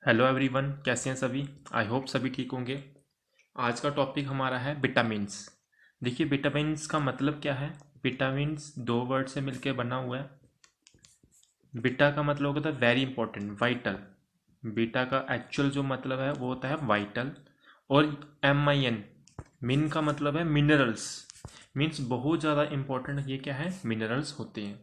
Hello everyone, कैसे हैं सभी। आई होप सभी ठीक होंगे। आज का टॉपिक हमारा है विटामिन्स। देखिए, विटामिन्स का मतलब क्या है। विटामिन्स दो वर्ड से मिलकर बना हुआ है। बीटा का मतलब होता है वेरी इंपॉर्टेंट, वाइटल। बीटा का एक्चुअल जो मतलब है वो होता है वाइटल। और MIN, मिन का मतलब है मिनरल्स। मीन्स बहुत ज़्यादा इंपॉर्टेंट ये क्या है, मिनरल्स होते हैं।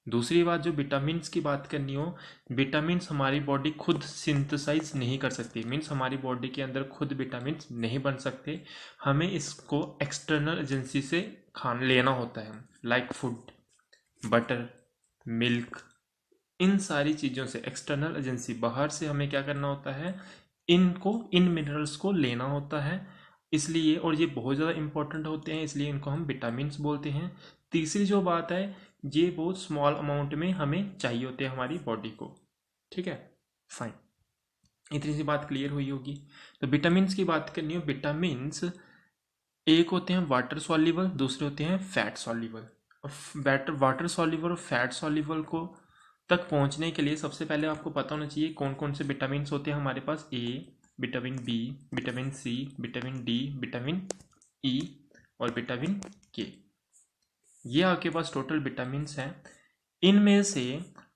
दूसरी बात, जो विटामिन्स की बात करनी हो, विटामिन्स हमारी बॉडी खुद सिंथेसाइज नहीं कर सकती। मीन्स हमारी बॉडी के अंदर खुद विटामिन्स नहीं बन सकते। हमें इसको एक्सटर्नल एजेंसी से खान लेना होता है, लाइक फूड, बटर, मिल्क। इन सारी चीज़ों से, एक्सटर्नल एजेंसी बाहर से हमें क्या करना होता है, इन मिनरल्स को लेना होता है। इसलिए, और ये बहुत ज़्यादा इंपॉर्टेंट होते हैं, इसलिए इनको हम विटामिन्स बोलते हैं। तीसरी जो बात है, ये बहुत स्मॉल अमाउंट में हमें चाहिए होते हैं हमारी बॉडी को। ठीक है, फाइन। इतनी सी बात क्लियर हुई होगी। तो विटामिन्स की बात करनी हो, विटामिन्स एक होते हैं वाटर सॉल्युबल, दूसरे होते हैं फैट सॉल्युबल। और वाटर सॉल्युबल और फैट सॉल्युबल को तक पहुंचने के लिए सबसे पहले आपको पता होना चाहिए कौन कौन से विटामिन होते हैं हमारे पास। A, vitamin B, vitamin C, vitamin D, vitamin E और विटामिन के। ये आपके पास टोटल विटामिन हैं। इनमें से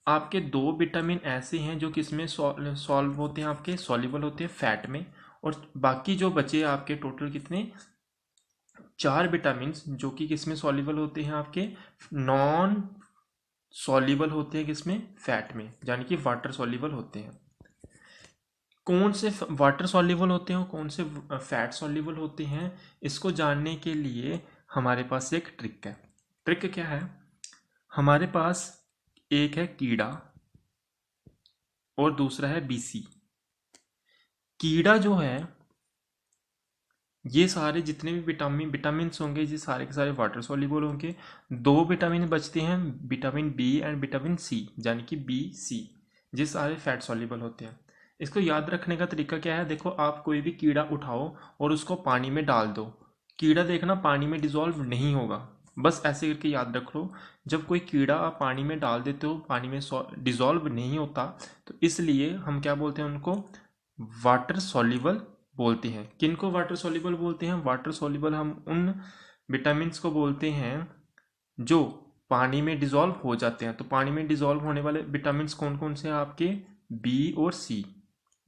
आपके दो विटामिन ऐसे हैं जो किसमें सॉल्व होते हैं, आपके सॉल्युबल होते हैं फैट में। और बाकी जो बचे आपके टोटल कितने, चार विटामिन जो कि किसमें सॉल्युबल होते हैं, आपके नॉन सॉल्युबल होते हैं किसमें, फैट में, यानी कि वाटर सॉल्युबल होते हैं। कौन से वाटर सॉल्युबल होते हैं और कौन से फैट सॉल्युबल होते हैं, इसको जानने के लिए हमारे पास एक ट्रिक है। ट्रिक क्या है, हमारे पास एक है कीड़ा और दूसरा है BC। कीड़ा जो है, ये सारे जितने भी विटामिन होंगे, ये सारे के सारे वाटर सॉल्युबल होंगे। दो विटामिन बचते हैं, vitamin B and vitamin C, यानी कि BC। ये सारे फैट सॉल्युबल होते हैं। इसको याद रखने का तरीका क्या है, देखो, आप कोई भी कीड़ा उठाओ और उसको पानी में डाल दो, कीड़ा देखना पानी में डिजोल्व नहीं होगा। बस ऐसे करके याद रख लो, जब कोई कीड़ा आप पानी में डाल देते हो, पानी में डिजोल्व नहीं होता, तो इसलिए हम क्या बोलते हैं उनको, वाटर सॉल्युबल बोलते हैं। किनको वाटर सॉल्युबल बोलते हैं, वाटर सॉल्युबल हम उन विटामिन्स को बोलते हैं जो पानी में डिजोल्व हो जाते हैं। तो पानी में डिजोल्व होने वाले विटामिन्स कौन कौन से हैं आपके, B और C,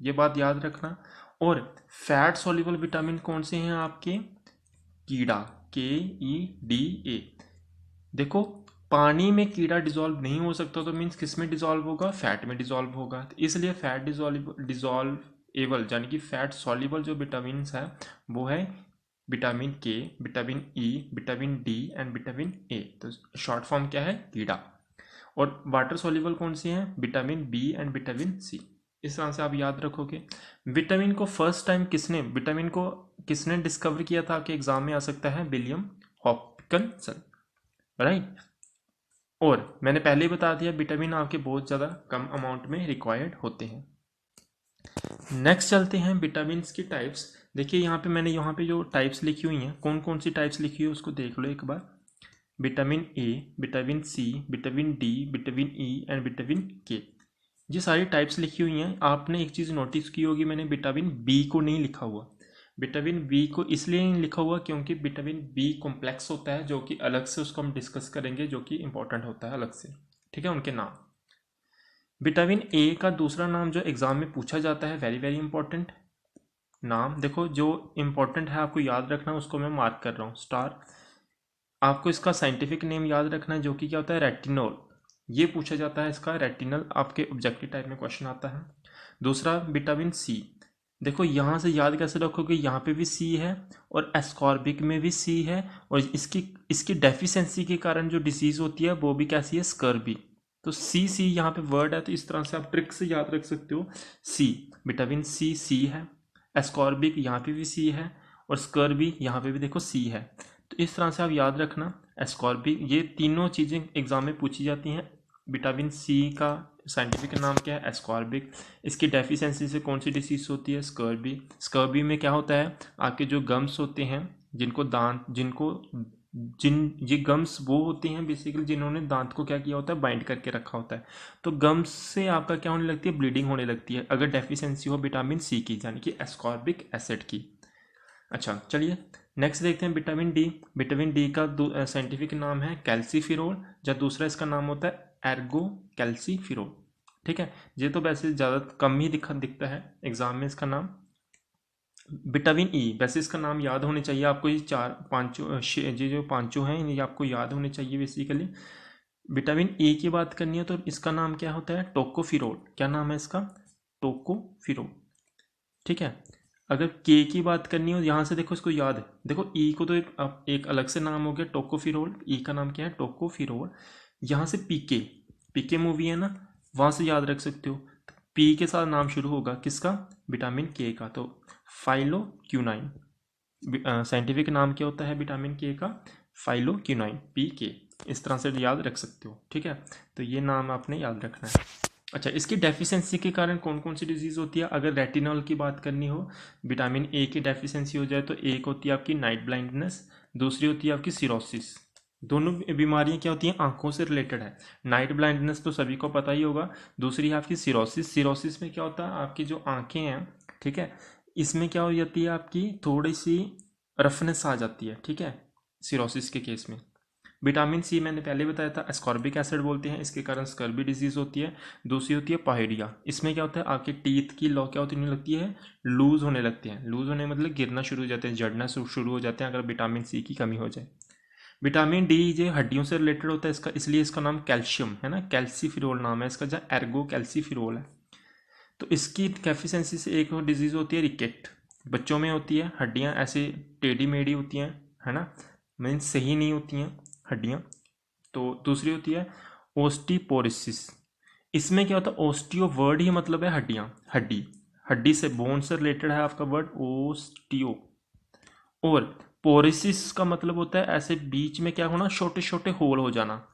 ये बात याद रखना। और फैट सॉल्युबल विटामिन कौन से हैं आपके, कीड़ा, KEDA। देखो, पानी में कीड़ा डिजोल्व नहीं हो सकता, तो मीन्स किस में डिजोल्व होगा, फैट में डिजोल्व होगा। तो इसलिए फैट डिजोल्वेबल यानी कि फैट सॉल्युबल जो विटामिन है वो है vitamin K, vitamin E, vitamin D and vitamin A। तो शॉर्ट फॉर्म क्या है, कीड़ा। और वाटर सॉल्युबल कौन से हैं, vitamin B and vitamin C। इस तरह से आप याद रखोगे। विटामिन को किसने डिस्कवर किया था, आपके एग्जाम में आ सकता है, विलियम हॉपकिंसन, राइट। और मैंने पहले ही बता दिया, विटामिन आपके बहुत ज़्यादा कम अमाउंट में रिक्वायर्ड होते हैं। नेक्स्ट चलते हैं विटामिन की टाइप्स। देखिए, यहाँ पे जो टाइप्स लिखी हुई हैं, कौन कौन सी टाइप्स लिखी हुई है उसको देख लो एक बार। Vitamin A, vitamin C, vitamin D, vitamin E and vitamin K। ये सारी टाइप्स लिखी हुई हैं। आपने एक चीज़ नोटिस की होगी, मैंने विटामिन B को नहीं लिखा हुआ। विटामिन B को इसलिए नहीं लिखा हुआ क्योंकि विटामिन B कॉम्प्लेक्स होता है, जो कि अलग से उसको हम डिस्कस करेंगे, जो कि इंपॉर्टेंट होता है अलग से। ठीक है, उनके नाम। विटामिन A का दूसरा नाम जो एग्जाम में पूछा जाता है, वेरी वेरी इंपॉर्टेंट नाम। देखो, जो इंपॉर्टेंट है आपको याद रखना, उसको मैं मार्क कर रहा हूँ स्टार। आपको इसका साइंटिफिक नेम याद रखना है, जो कि क्या होता है, रेटिनोल। ये पूछा जाता है इसका, रेटिनल आपके ऑब्जेक्टिव टाइप में क्वेश्चन आता है। दूसरा विटामिन C। देखो, यहाँ से याद कैसे रखोगे, यहाँ पे भी C है और एस्कॉर्बिक में भी C है। और इसकी इसकी डेफिशिएंसी के कारण जो डिसीज होती है वो भी कैसी है, स्कर्बी। तो C यहाँ पे वर्ड है, तो इस तरह से आप ट्रिक से याद रख सकते हो। C, विटामिन C है, एस्कॉर्बिक यहाँ पे भी C है, और स्कर्बी यहाँ पे भी देखो C है। तो इस तरह से आप याद रखना, एस्कॉर्बिक, ये तीनों चीज़ें एग्जाम में पूछी जाती हैं। विटामिन C का साइंटिफिक नाम क्या है, एस्कॉर्बिक। इसकी डेफिशिएंसी से कौन सी डिसीज होती है, स्कर्बी। स्कर्बी में क्या होता है, आपके जो गम्स होते हैं, जिनको ये गम्स वो होते हैं बेसिकली जिन्होंने दांत को क्या किया होता है, बाइंड करके रखा होता है। तो गम्स से आपका क्या होने लगती है, ब्लीडिंग होने लगती है अगर डेफिशिएंसी हो विटामिन सी की, यानी कि एस्कॉर्बिक एसिड की। अच्छा चलिए नेक्स्ट देखते हैं विटामिन डी। विटामिन डी का साइंटिफिक नाम है कैल्सीफिरोल, या दूसरा इसका नाम होता है एर्गो कैल्सीफिरोल। ठीक है, ये तो वैसे ज़्यादा कम ही दिखता है एग्जाम में इसका नाम। विटामिन ई, वैसे इसका नाम याद होने चाहिए आपको, ये चार पांचों ये जो पांचों हैं ये आपको याद होने चाहिए बेसिकली। विटामिन ई की बात करनी है तो इसका नाम क्या होता है, टोकोफिरोल। क्या नाम है इसका, टोकोफिरोल। ठीक है, अगर के की बात करनी हो यहाँ से देखो इसको याद है, देखो ई को तो एक अलग से नाम हो गया टोकोफिरोल, ई का नाम क्या है टोकोफिरोल। यहाँ से पीके, पीके मूवी है ना, वहाँ से याद रख सकते हो। पी के साथ नाम शुरू होगा किसका, विटामिन के का, तो फाइलोक्यूनाइन। साइंटिफिक नाम क्या होता है विटामिन के का, फाइलोक्यूनाइन, पी के। इस तरह से याद रख सकते हो। ठीक है, तो ये नाम आपने याद रखना है। अच्छा, इसकी डेफिशिएंसी के कारण कौन कौन सी डिजीज़ होती है, अगर रेटिनॉल की बात करनी हो, विटामिन ए की डेफिशिएंसी हो जाए तो एक होती है आपकी नाइट ब्लाइंडनेस, दूसरी होती है आपकी सिरोसिस। दोनों बीमारियां क्या होती हैं, आंखों से रिलेटेड है। नाइट ब्लाइंडनेस तो सभी को पता ही होगा, दूसरी है आपकी सिरोसिस। सिरोसिस में क्या होता है, आपकी जो आंखें हैं, ठीक है, इसमें क्या हो जाती है आपकी थोड़ी सी रफनेस आ जाती है। ठीक है, सिरोसिस के केस में। विटामिन सी मैंने पहले बताया था, एस्कॉर्बिक एसिड बोलते हैं, इसके कारण स्कर्बी डिजीज होती है। दूसरी होती है पायरिया, इसमें क्या होता है आपके टीथ की लॉ क्या होती लगती है, लूज होने लगती है। लूज होने मतलब गिरना शुरू हो जाते हैं, जड़ना शुरू हो जाते हैं अगर विटामिन सी की कमी हो जाए। विटामिन डी ये हड्डियों से रिलेटेड होता है इसका, इसलिए इसका नाम कैल्शियम है ना, कैल्सीफिरोल नाम है इसका, जहाँ एर्गो कैल्सीफिरोल है। तो इसकी डेफिशिएंसी से एक डिजीज होती है रिकेट, बच्चों में होती है, हड्डियां ऐसे टेढ़ी मेढ़ी होती हैं, है ना, मीन्स सही नहीं होती हैं हड्डियां। तो दूसरी होती है ओस्टियोपोरोसिस। इसमें क्या होता है, ओस्टियो वर्ड ही मतलब है हड्डियां, हड्डी, हड्डी से बोन से रिलेटेड है आपका वर्ड ओस्टियो। और पोरिसिस का मतलब होता है ऐसे बीच में क्या होना, छोटे छोटे होल हो जाना।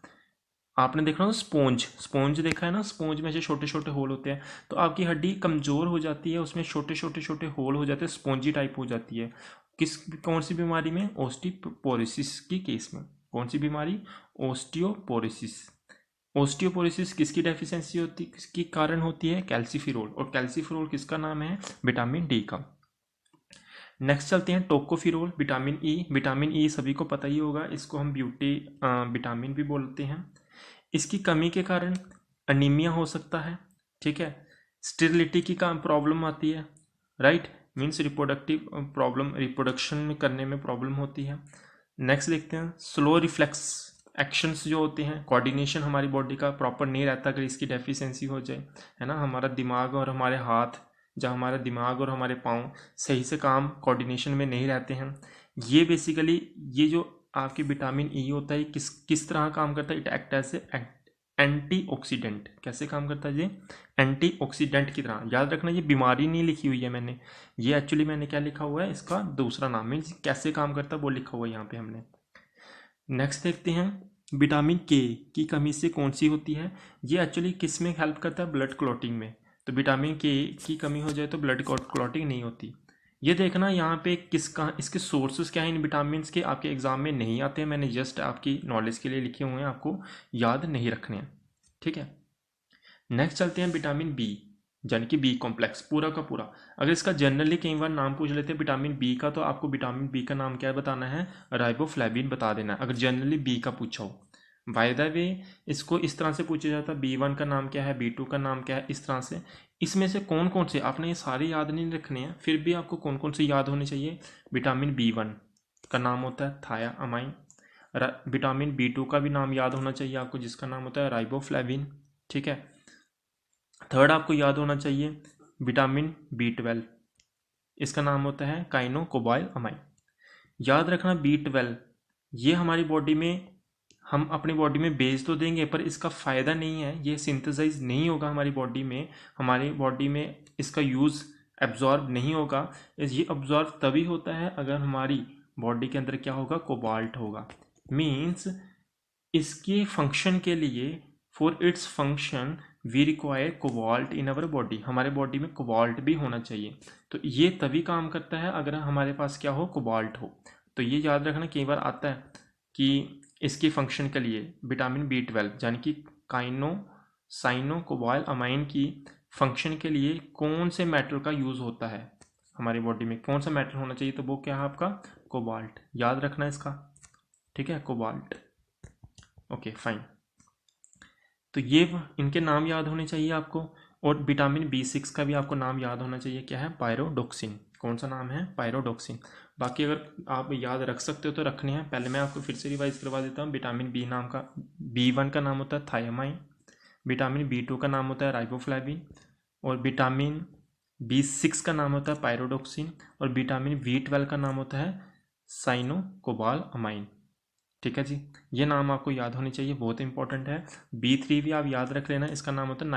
आपने देखा ना स्पोंज, स्पोंज देखा है ना, स्पोंज में से छोटे छोटे होल होते हैं। तो आपकी हड्डी कमजोर हो जाती है, उसमें छोटे छोटे छोटे होल हो जाते हैं, स्पोंजी टाइप हो जाती है। कौन सी बीमारी में, ओस्टियोपोरोसिस की केस में। कौन सी बीमारी, ओस्टियोपोरोसिस। ओस्टियोपोरोसिस किसकी डेफिशिएंसी होती, किसके कारण होती है, कैल्सीफिरोल। और कैल्सीफिरोल किसका नाम है, विटामिन डी का। नेक्स्ट चलते हैं tocopherol, vitamin E. Vitamin E सभी को पता ही होगा, इसको हम ब्यूटी विटामिन भी बोलते हैं। इसकी कमी के कारण अनीमिया हो सकता है। ठीक है, स्टेरिलिटी की काम प्रॉब्लम आती है, right, means reproductive problem, reproduction में करने में प्रॉब्लम होती है। नेक्स्ट देखते हैं स्लो रिफ्लेक्स एक्शंस जो होते हैं, कोऑर्डिनेशन हमारी बॉडी का प्रॉपर नहीं रहता अगर इसकी डेफिशिएंसी हो जाए, है ना। हमारा दिमाग और हमारे हाथ, जहाँ हमारा दिमाग और हमारे पाँव सही से काम कोऑर्डिनेशन में नहीं रहते हैं। ये बेसिकली ये जो आपके विटामिन ई होता है किस किस तरह काम करता है, it act as a antioxidant. कैसे काम करता है ये, एंटीऑक्सीडेंट की तरह। याद रखना ये बीमारी नहीं लिखी हुई है मैंने, ये एक्चुअली मैंने क्या लिखा हुआ है, इसका दूसरा नाम, मीन्स कैसे काम करता है वो लिखा हुआ है यहाँ पे हमने। नेक्स्ट देखते हैं विटामिन के की कमी से कौन सी होती है। ये एक्चुअली किस में हेल्प करता है, ब्लड क्लॉटिंग में। तो विटामिन के की कमी हो जाए तो ब्लड क्लॉटिंग नहीं होती। ये देखना यहाँ पे किसका, इसके सोर्सेज क्या हैं इन विटामिन के, आपके एग्जाम में नहीं आते हैं, मैंने जस्ट आपकी नॉलेज के लिए लिखे हुए हैं, आपको याद नहीं रखने हैं। ठीक है, नेक्स्ट चलते हैं विटामिन बी, यानी कि बी कॉम्प्लेक्स पूरा का पूरा। अगर इसका जनरली कई बार नाम पूछ लेते हैं विटामिन बी का, तो आपको विटामिन बी का नाम क्या बताना है, राइबोफ्लेविन बता देना अगर जनरली बी का पूछा हो। बाय द वे इसको इस तरह से पूछा जाता है, B1 का नाम क्या है, B2 का नाम क्या है, इस तरह से। इसमें से कौन कौन से, आपने ये सारे याद नहीं रखने हैं, फिर भी आपको कौन कौन से याद होने चाहिए। विटामिन B1 का नाम होता है थायामाइन। विटामिन B2 का भी नाम याद होना चाहिए आपको, जिसका नाम होता है राइबोफ्लेविन। ठीक है, थर्ड आपको याद होना चाहिए विटामिन B12, इसका नाम होता है काइनोकोबाइल अमाइन। याद रखना B12 ये हमारी बॉडी में, हम अपनी बॉडी में बेच तो देंगे पर इसका फ़ायदा नहीं है, ये सिंथेसाइज नहीं होगा हमारी बॉडी में इसका यूज़ एब्जॉर्ब नहीं होगा। ये एब्जॉर्ब तभी होता है अगर हमारी बॉडी के अंदर क्या होगा, कोबाल्ट होगा। मीन्स इसके फंक्शन के लिए, for its function we require cobalt in our body, हमारे बॉडी में कोबाल्ट भी होना चाहिए। तो ये तभी काम करता है अगर हमारे पास क्या हो, कोबाल्ट हो। तो ये याद रखना, कई बार आता है कि इसकी फंक्शन के लिए विटामिन B12 यानी कि साइनो अमाइन की फंक्शन के लिए कौन से मेटल का यूज़ होता है हमारी बॉडी में, कौन सा मेटल होना चाहिए, तो वो क्या है आपका कोबाल्ट। याद रखना इसका, ठीक है, कोबाल्ट। Okay fine. तो ये इनके नाम याद होने चाहिए आपको। और विटामिन B6 का भी आपको नाम याद होना चाहिए, क्या है, पायरोडोक्सिन। कौन सा नाम है, पायरोडोक्सिन। बाकी अगर आप याद रख सकते हो तो रखने हैं, पहले मैं आपको फिर से रिवाइज करवा देता हूँ। विटामिन B1 का नाम होता है थायामाइन, विटामिन B2 का नाम होता है राइबोफ्लाविन, और विटामिन B6 का नाम होता है पायरोडोक्सिन, और विटामिन B12 का नाम होता है साइनोकोबालामाइन। ठीक है जी, ये नाम आपको याद होने चाहिए, बहुत इंपॉर्टेंट है। B3 भी आप याद रख लेना, इसका नाम होता है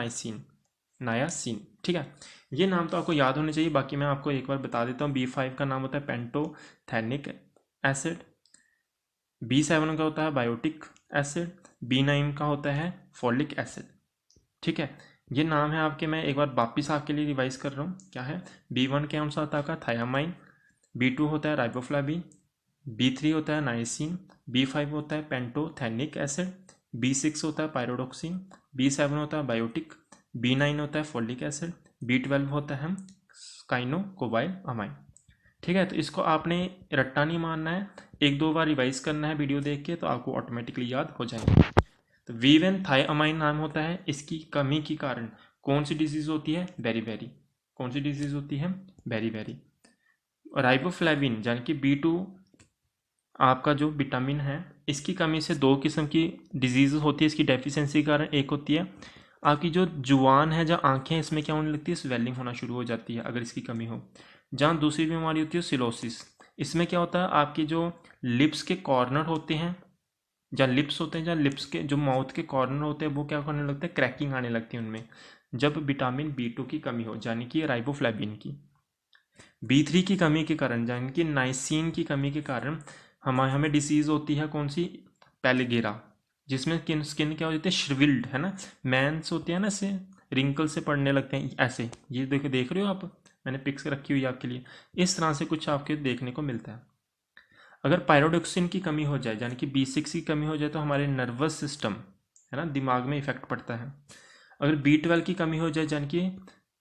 नायासिन। ठीक है, ये नाम तो आपको याद होने चाहिए। बाकी मैं आपको एक बार बता देता हूँ। B5 का नाम होता है पेंटोथेनिक एसिड, B7 का होता है बायोटिक एसिड, B9 का होता है फोलिक एसिड। ठीक है, ये नाम है आपके, मैं एक बार वापिस आपके लिए रिवाइज कर रहा हूँ। क्या है, B1 के अनुसार होता है थायामाइन, B2 होता है राइबोफ्लाविन, B3 होता है नाइसिन, B5 होता है पेंटोथेनिक एसिड, B6 होता है पायरोडोक्सिन, B7 होता है बायोटिक, B9 होता है फोलिक एसिड, B12 होता है साइनोकोबालामाइन। ठीक है, तो इसको आपने रट्टा नहीं मानना है, एक दो बार रिवाइज करना है वीडियो देख के, तो आपको ऑटोमेटिकली याद हो जाएगा। तो वीवेन थायामाइन नाम होता है, इसकी कमी के कारण कौन सी डिजीज होती है, बेरीबेरी। कौन सी डिजीज होती है, बेरीबेरी। राइबोफ्लाविन यानी कि B2 आपका जो विटामिन है, इसकी कमी से दो किस्म की डिजीज होती है इसकी डेफिशिएंसी के कारण। एक होती है आपकी जो जुबान है, जहाँ आंखें, इसमें क्या होने लगती है, स्वेलिंग होना शुरू हो जाती है अगर इसकी कमी हो। जहाँ दूसरी बीमारी होती है सिलोसिस, इसमें क्या होता है, आपकी जो लिप्स के कॉर्नर होते हैं, जहाँ लिप्स होते हैं, जहाँ लिप्स के जो माउथ के कॉर्नर होते हैं, वो क्या करने लगते हैं, क्रैकिंग आने लगती है उनमें, जब विटामिन B2 की कमी हो, यानी कि राइबोफ्लाविन की। B3 की कमी के कारण, यानी कि नाइसिन की कमी के कारण हमें डिसीज होती है कौन सी, पैलिगेरा, जिसमें स्किन क्या हो जाती है, श्रिविल्ड, है ना, मैंस होते हैं ना, ऐसे रिंकल से पड़ने लगते हैं ऐसे। ये देख रहे हो आप, मैंने पिक्स रखी हुई है आपके लिए। इस तरह से कुछ आपके देखने को मिलता है। अगर पायरोडोक्सिन की कमी हो जाए, यानी कि B6 की कमी हो जाए, तो हमारे नर्वस सिस्टम, है ना, दिमाग में इफेक्ट पड़ता है। अगर B12 की कमी हो जाए, यानी कि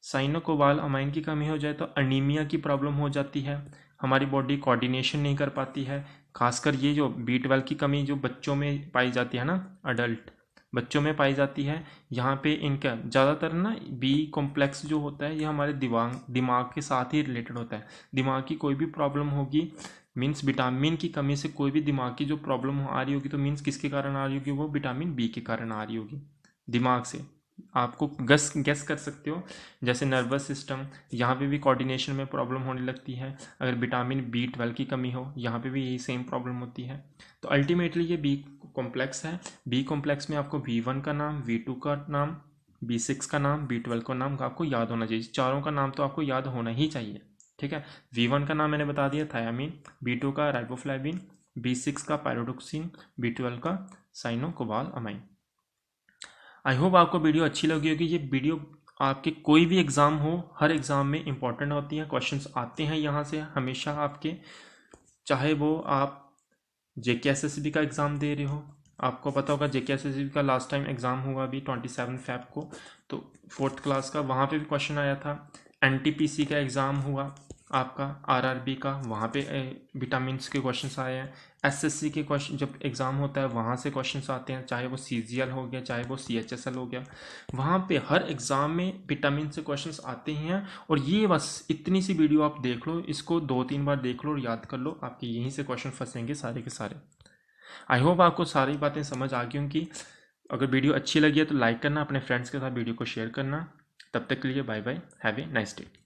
साइनोकोबालामाइन की कमी हो जाए, तो अनीमिया की प्रॉब्लम हो जाती है, हमारी बॉडी कोऑर्डिनेशन नहीं कर पाती है। खासकर ये जो B12 की कमी जो बच्चों में पाई जाती है ना, अडल्ट बच्चों में पाई जाती है, यहाँ पे इनका ज़्यादातर ना B कॉम्प्लेक्स जो होता है, ये हमारे दिमाग के साथ ही रिलेटेड होता है। दिमाग की कोई भी प्रॉब्लम होगी, मीन्स विटामिन की कमी से कोई भी दिमाग की जो प्रॉब्लम आ रही होगी, तो मीन्स किसके कारण आ रही होगी, वो विटामिन B के कारण आ रही होगी दिमाग से। आपको गेस कर सकते हो, जैसे नर्वस सिस्टम, यहाँ पे भी कोऑर्डिनेशन में प्रॉब्लम होने लगती है। अगर विटामिन B12 की कमी हो, यहाँ पे भी यही सेम प्रॉब्लम होती है। तो अल्टीमेटली ये B कॉम्प्लेक्स है। B कॉम्प्लेक्स में आपको V1 का नाम, V2 का नाम, B6 का नाम, B12 का नाम आपको याद होना चाहिए। चारों का नाम तो आपको याद होना ही चाहिए। ठीक है, V1 का नाम मैंने बता दिया थायामीन, B2 का राइबोफ्लाविन, B6 का पायरोडोक्सिन, B12 का साइनोकोबालामाइन। आई होप आपको वीडियो अच्छी लगी होगी। ये वीडियो आपके कोई भी एग्ज़ाम हो, हर एग्ज़ाम में इंपॉर्टेंट होती हैं, क्वेश्चंस आते हैं यहाँ से हमेशा आपके, चाहे वो आप JKSSB का एग्ज़ाम दे रहे हो। आपको पता होगा JKSSB का लास्ट टाइम एग्ज़ाम हुआ अभी 27 फ़रवरी को, तो 4th क्लास का, वहाँ पे भी क्वेश्चन आया था। NTPC का एग्ज़ाम हुआ आपका, RRB का, वहाँ पे विटामिन्स के क्वेश्चंस आए हैं। SSC के क्वेश्चन जब एग्ज़ाम होता है, वहाँ से क्वेश्चंस आते हैं, चाहे वो CGL हो गया, चाहे वो CHSL हो गया, वहाँ पे हर एग्ज़ाम में विटामिन से क्वेश्चंस आते ही हैं। और ये बस इतनी सी वीडियो आप देख लो, इसको 2-3 बार देख लो और याद कर लो, आपके यहीं से क्वेश्चन फंसेंगे सारे के सारे। आई होप आपको सारी बातें समझ आ गई होंगी। अगर वीडियो अच्छी लगी है तो लाइक करना, अपने फ्रेंड्स के साथ वीडियो को शेयर करना। तब तक के लिए bye bye, have a nice day.